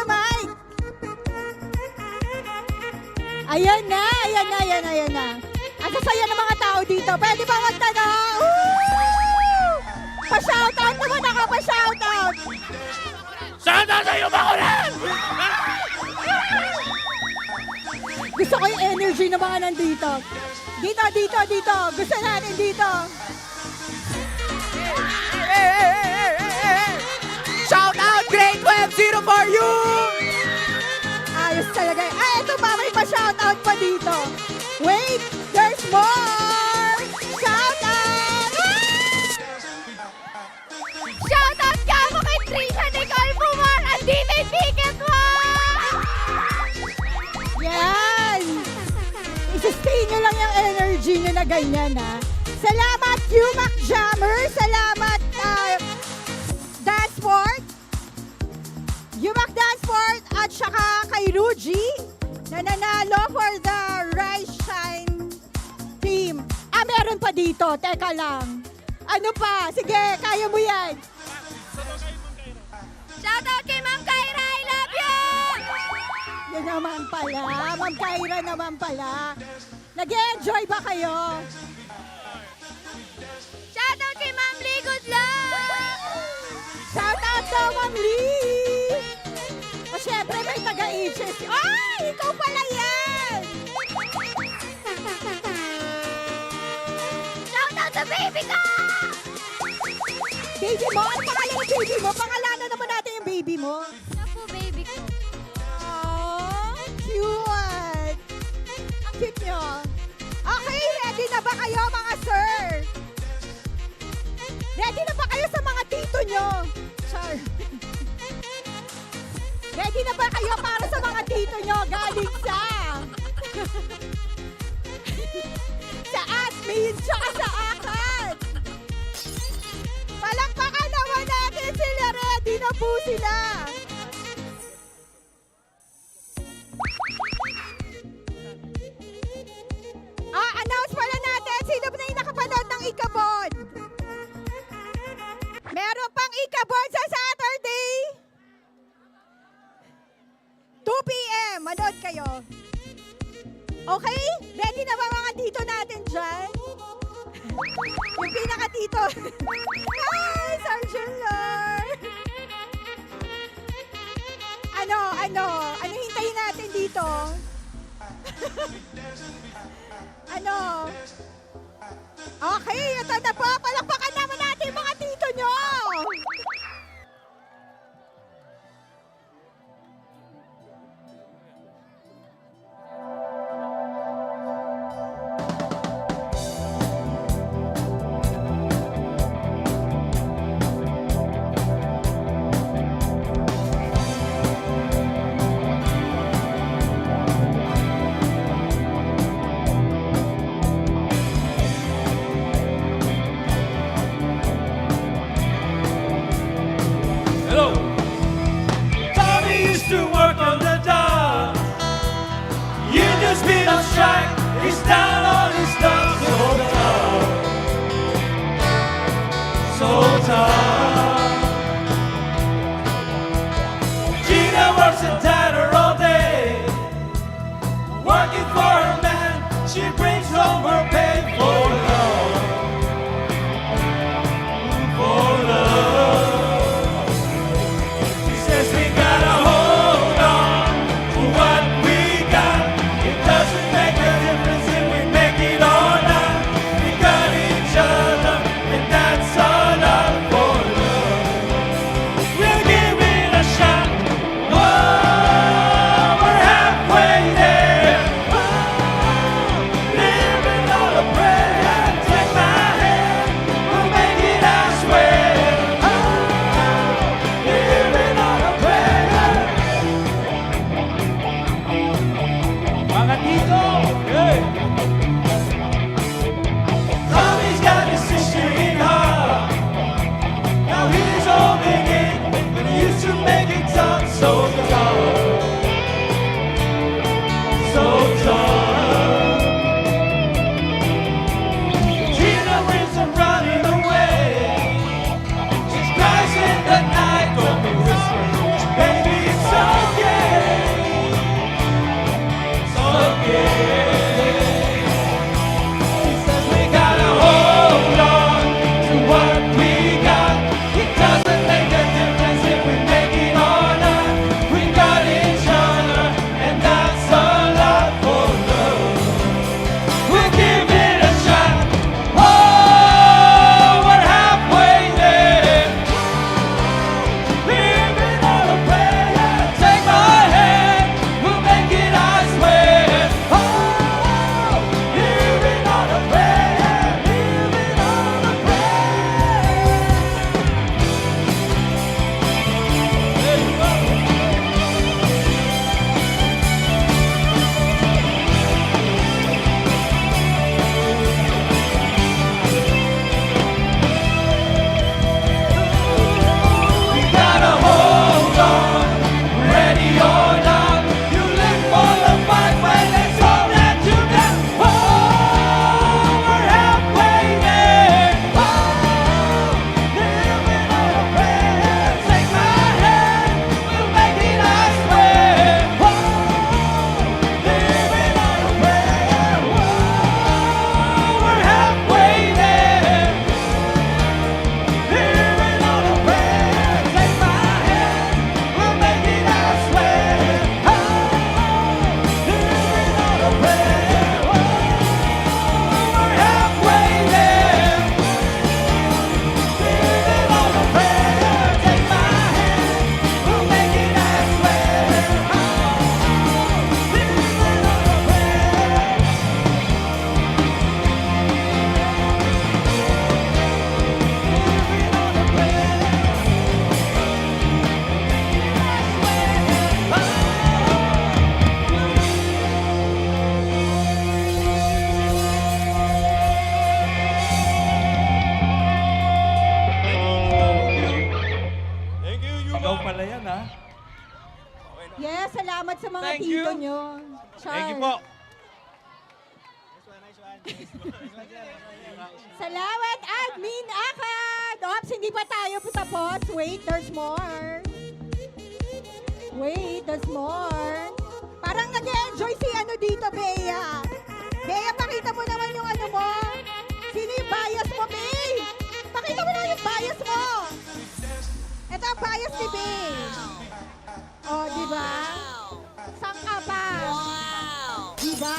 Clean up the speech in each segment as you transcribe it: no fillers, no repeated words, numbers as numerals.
mic. Ayan na, ayan na, ayan na, ayan na. Ang sasaya ng mga tao dito. Pwede ba magtanong? Pa-shoutout naman ako, pa-shoutout. Shoutout sa iyo, Bakulan! Gusto ko yung energy ng mga nandito. Dito, dito, dito. Gusto natin dito. Shoutout Grade 12 for you! Ayos talaga. Ay, ito pa, may pa-shoutout pa dito. Wait, there's more! Shoutout! Shoutout ka mo kay Trisha Nicole Pumar! Andito yung ticket mo! Yan! I-sustain nyo lang yung energy nyo na ganyan, ha? Salamat, Yumak Jammer! Salamat, Danceport! Yumak Danceport at saka kay Ruji na nanalo for the Rise Shine team. Ah, meron pa dito. Teka lang. Ano pa? Sige, kaya mo yan. Shoutout kay Ma'am Kyra! I love you! Yan naman pala. Ma'am Kyra naman pala. Nag-enjoy ba kayo? Shoutout kay Ma'am Lee! Good luck! Shout out to Ma'am Lee! O syempre may taga-HS. Ay! Ikaw pala yan! Shoutout sa baby ko! Baby mo? Ano pangalan ng baby mo? Pangalanan naman natin yung baby mo. Siya po baby ko. Oh, cute! Ang cute nyo. Okay, ready na ba kayo mga sir? Ready na ba kayo sa mga tito nyo? Char. Ready na ba kayo para sa mga tito nyo galing sa... sa admin tsaka sa akad? Palakpakan naman natin sila. Ready na po sila. Announce pala natin sino ba na yung nakapanood ng Ikabod. Meron pang Ikabod sa Saturday. 2 p.m. Manood kayo. Okay? Ready na ba mga tito natin dyan? Yung pinaka-tito. Hi, Sergeant Lord! Ano hintayin natin dito? Ano? Okay, ito na po. Palakpakan naman natin mga tito nyo! salamat sa mga Thank tito you. nyo. Thank you po. Salamat, Admin Akad! Ops, hindi pa tayo tapos. Wait, there's more. Wait, there's more. Parang nag-enjoy si ano dito, Bea. Bea, pakita mo naman yung ano mo. Sino yung bias mo, Bea? Pakita mo na yung bias mo. Ito ang bias ni Bea. Oh, di ba? Saan ka pa? Di ba?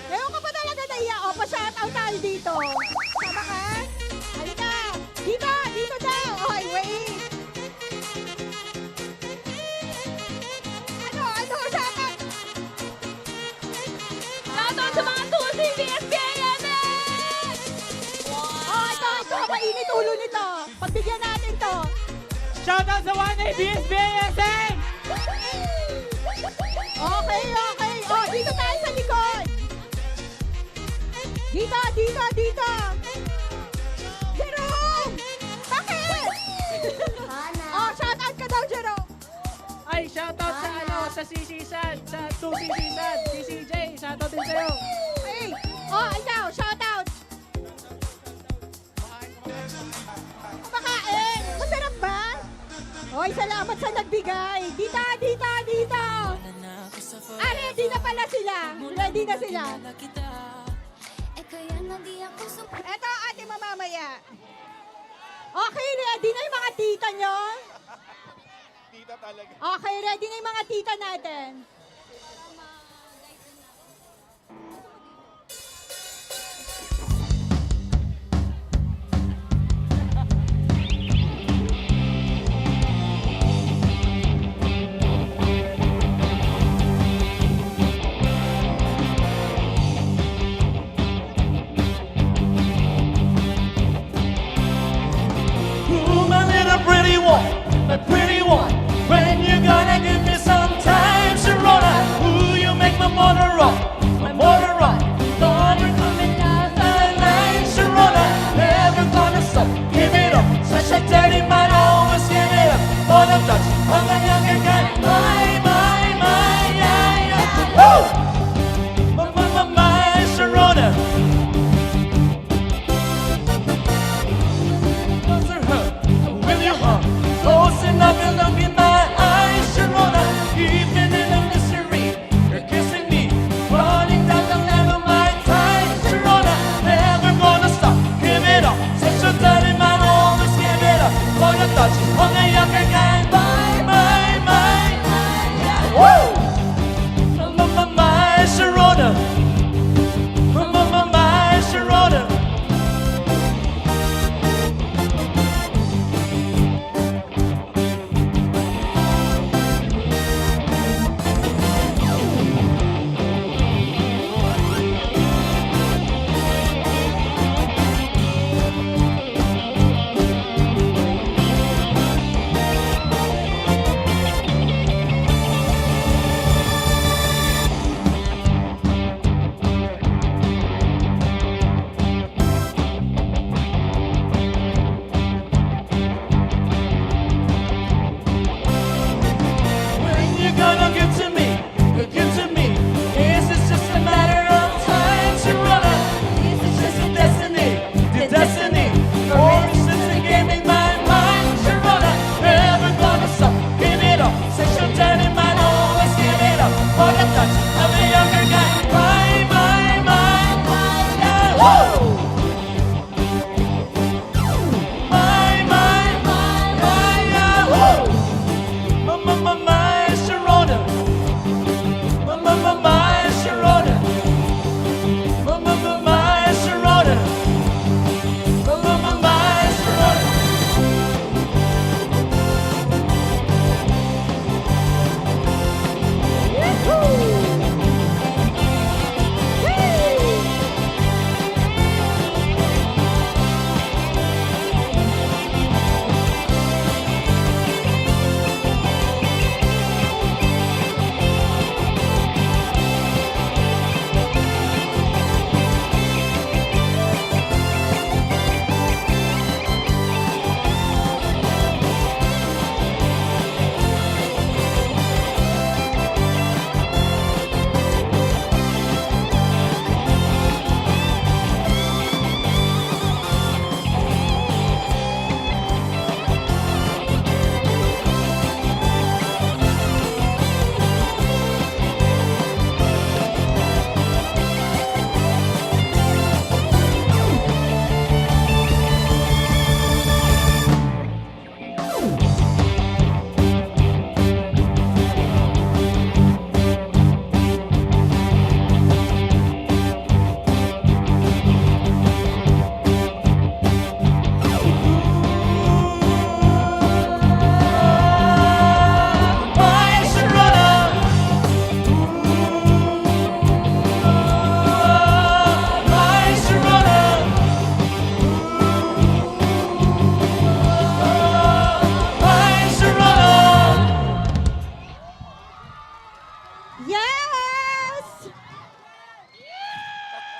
Ngayon ka pa talaga naiya. O, pa-shoutout tayo dito. Sama ka? Halika. Dito, dito daw. Oy, wait. Ano, shoutout? Shoutout sa mga tusi BSBAMX! Oh, ito. Mainit ulo nito. Pagbigyan natin to. Shoutout sa 1A BSBASM! Okay. Oh, dito tayo sa likod. Dito. Jerome! Bakit? Oh, shoutout ka daw, Jerome. Ay, shoutout sa sa CCSAD, sa 2CCSAD, CCJ, shoutout din sa'yo. Hey! Oh, ikaw, shoutout. Kumakain. Masarap ba? Oy, salamat sa nagbigay. Dito. Ah, ready na pala sila. Ready na sila. Eto, ate mamamaya. Okay, ready na yung mga tita nyo? Tita talaga. Okay, ready na yung mga tita natin. Ooh, my little pretty one, my pretty one. When you gonna give me some time to roll?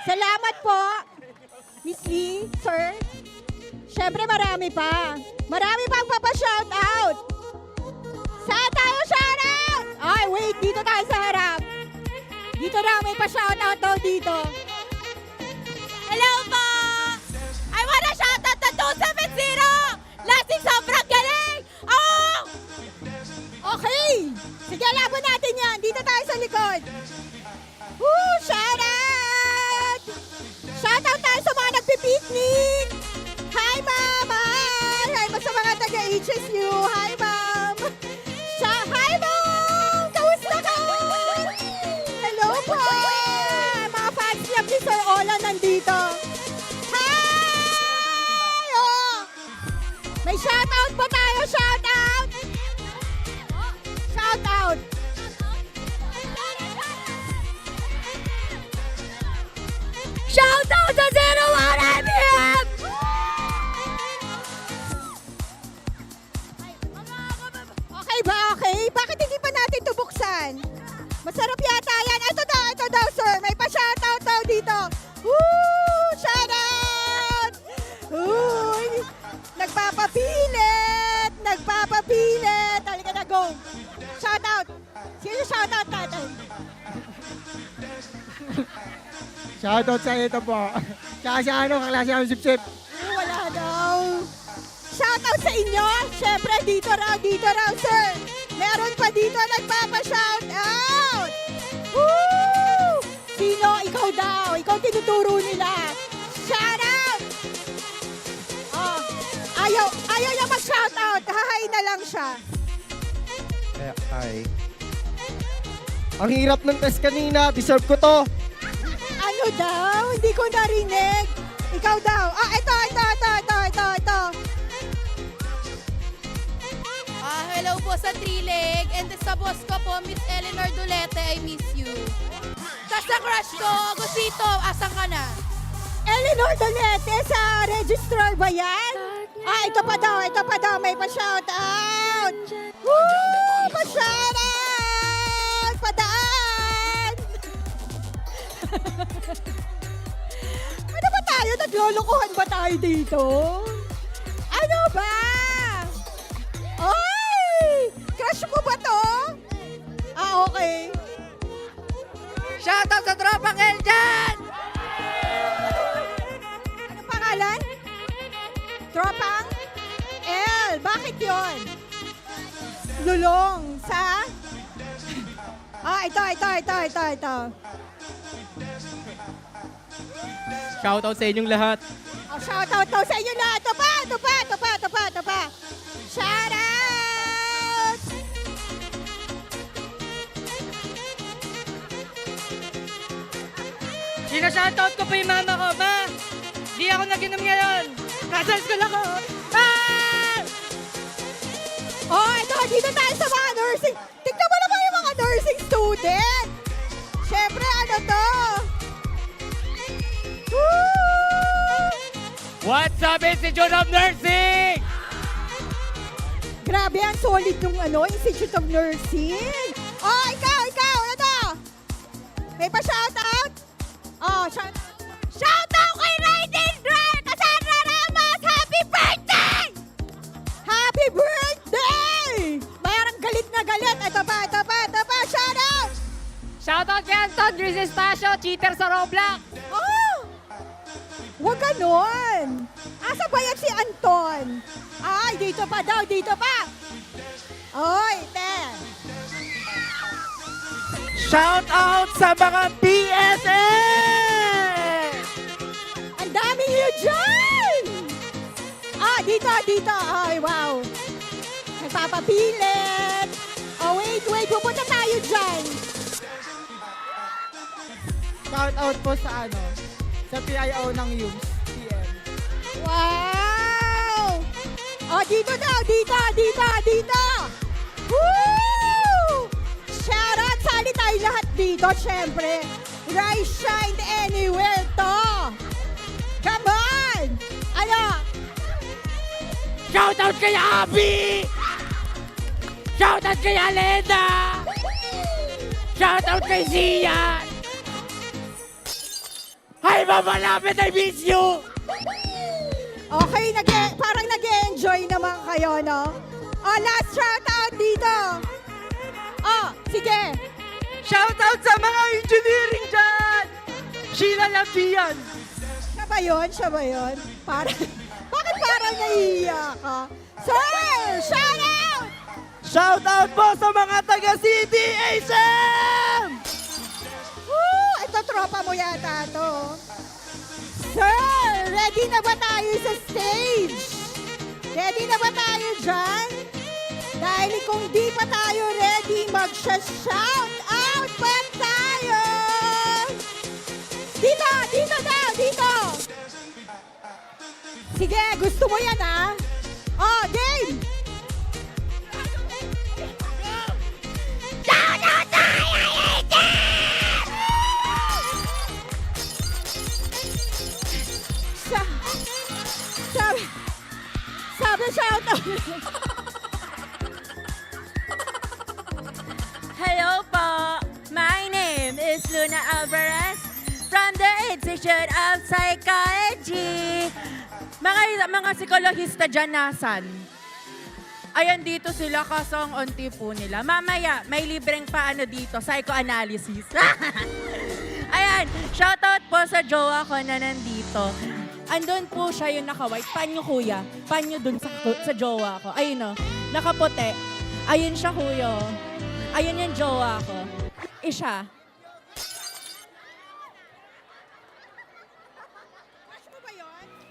Salamat po, Miss Lee, sir. Siyempre marami pa. Marami pang papa-shoutout. Saan tayo shoutout? Ay, wait, dito tayo sa harap. Dito na, may pa-shoutout daw dito. Hello po! I wanna shoutout to 270! Lasing sobrang galing! Oh! Okay! Sige, laban natin yan. Dito tayo sa likod. Woo! Shoutout! Shoutout tayo sa mga nagpipiknik! Hi, Ma'am! Hi! Hi pa sa mga taga-HSU! Hi, Ma'am! Hi, Ma'am! Kamusta ka? Hello po! Mga fans club ni Sir Ola nandito. Hi! Oh! May shoutout po tayo! Shoutout! Shoutout! Shoutout sa 01 IBM! Okay ba? Okay? Bakit hindi pa natin ito buksan? Masarap yata yan. Ito daw, sir. May pa-shoutout daw dito. Woo! Shoutout! Uy! Nagpapapilit! Nagpapapilit! Halika na, go! Shoutout! Sino shoutout natin? Shoutout sa ito po. Tsaka sa ano, kaklase namin sip-sip. Wala daw. Shoutout sa inyo. Siyempre, dito raw, sir. Meron pa dito nagpapa-shoutout. Woo! Sino? Ikaw daw. Ikaw tinuturo nila. Shoutout! Oh, ayaw niya mag-shoutout. Hahay na lang siya. Ay. Ang hirap ng test kanina. Deserve ko to. Ano daw? Hindi ko narinig. Ikaw daw. Ah, ito. Hello po sa Trileg. And sa boss ko po, Miss Eleanor Dulete, I miss you. Tas sa crush ko, Gusito, asan ka na? Eleanor Dolete sa registrar ba yan? Ah, ito pa daw. May pa-shoutout. Woo! Pa-shoutout! Padaan! Ano ba tayo? Naglolokohan ba tayo dito? Ano ba? Oy! Crush mo ba to? Ah, okay. Shoutout sa tropang L dyan! Ano pangalan? Tropang L. Bakit yon? Lulong sa? Ah, ito. Shoutout sa inyong lahat. Oh, shoutout daw sa inyo lahat. Ito pa. Shoutout! Sina-shoutout ko pa yung mama ko. Ma, di ako nag-inom ngayon. Nasa school ako. Ah! Oh, ito. Dito tayo sa mga nursing. Tignan mo naman yung mga nursing student. Siyempre, ano to? Woo! What's up, Institute of Nursing? Grabe, ang solid nung Institute of Nursing. Oh, ikaw, ano? May pa-shoutout? Oh, Shoutout kay Raiden Dry! Cassandra Ramos! Happy birthday! happy birthday! Mayroong galit na galit. Ito pa. Shoutout! Shoutout kay Anton Grisestasio, cheater sa Roblox. Oh! Huwag ganon. Asa ba yan si Anton? Ay, dito pa daw. Oy, te. Shoutout sa mga PSA! Ang dami niyo dyan! Ah, dito. Ay, wow. Nagpapapilit. Oh, wait. Pupunta tayo dyan. Shoutout po sa sa PIO ng YUMS, PM. Wow! Oh, dito daw. Dito. Woo! Shoutout. Sali tayo lahat dito, syempre. Rise, shine anywhere to. Come on! Ano? Shoutout kay Abby! Shoutout kay Alena! Shoutout kay Zian! Hi, ba malapit? I miss you! Okay, parang nag-enjoy naman kayo, no? Oh, last shoutout dito. Oh, sige. Shoutout sa mga engineering dyan! Sheila Labian! Siya ba yun? Siya ba yun? Bakit parang nahihiya ka? Sir, shoutout! Shoutout po sa mga taga CDHM! Woo! Ito, tropa mo yata to. Sir, ready na ba tayo sa stage? Ready na ba tayo dyan? Dahil kung di pa tayo ready, mag-shout out pa tayo! Dito, dito daw, dito! Sige, gusto mo yan ah? Oh, game! Shout out tayo! Sabi shout out! Hello po! My name is Luna Alvarez from the Institute of Psychology. Mga psikologista dyan nasan? Ayan dito sila kaso ang onti po nila. Mamaya, may libreng paano dito, psychoanalysis. Ayan, shoutout po sa jowa ko na nandito. Andun po siya yung naka-white. Panyo kuya. Panyo dun sa jowa ko. Ayun o, nakaputi. Ayun siya kuya. Ayun yung jowa ko. Isa.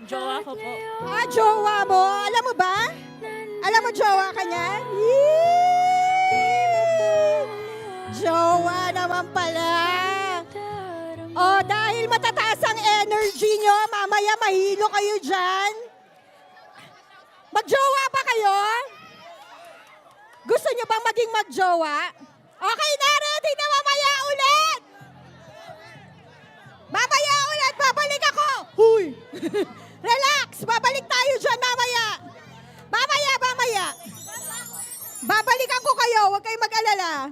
Jowa ko po. Ah, jowa mo. Alam mo ba? Alam mo jowa ka niya? Yee! Jowa naman pala. Oh, dahil matataas ang energy nyo, mamaya mahilo kayo dyan. Magjowa pa kayo? Gusto nyo bang maging magjowa? Okay na, ready na mamaya ulit! Mamaya ulit, babalik ako! Huy! Relax, babalik tayo dyan mamaya. Mamaya. Babalikan ko kayo, huwag kayong mag-alala.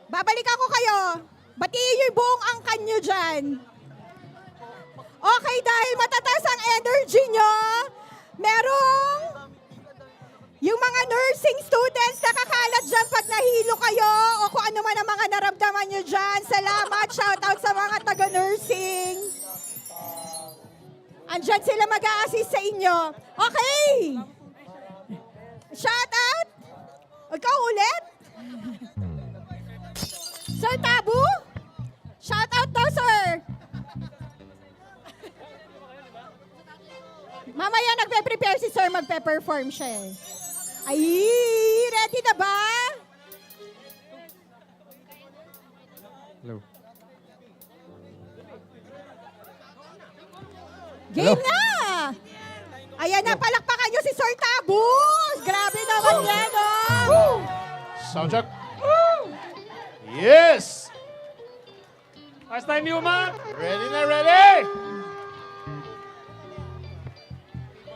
Babalikan ko kayo. Batiin yung buong angkan nyo dyan. Okay, dahil matataas ang energy nyo, merong yung mga nursing students na kakalat dyan pag nahilo kayo o kung ano man ang mga naramdaman nyo dyan. Salamat, shoutout sa mga taga-nursing. Andyan sila mag-a-assist sa inyo. Okay. Shoutout. Ikaw ulit. Sir Tabu? Shoutout daw, sir. Mamaya nagpe-prepare si sir, magpe-perform siya eh. Ay, ready na ba? Hello. Game na! Ayan na, palakpakan nyo si Sir Tabu! Grabe naman yan, oh! Soundcheck. Yes! First time, Yuma. Ready na, ready!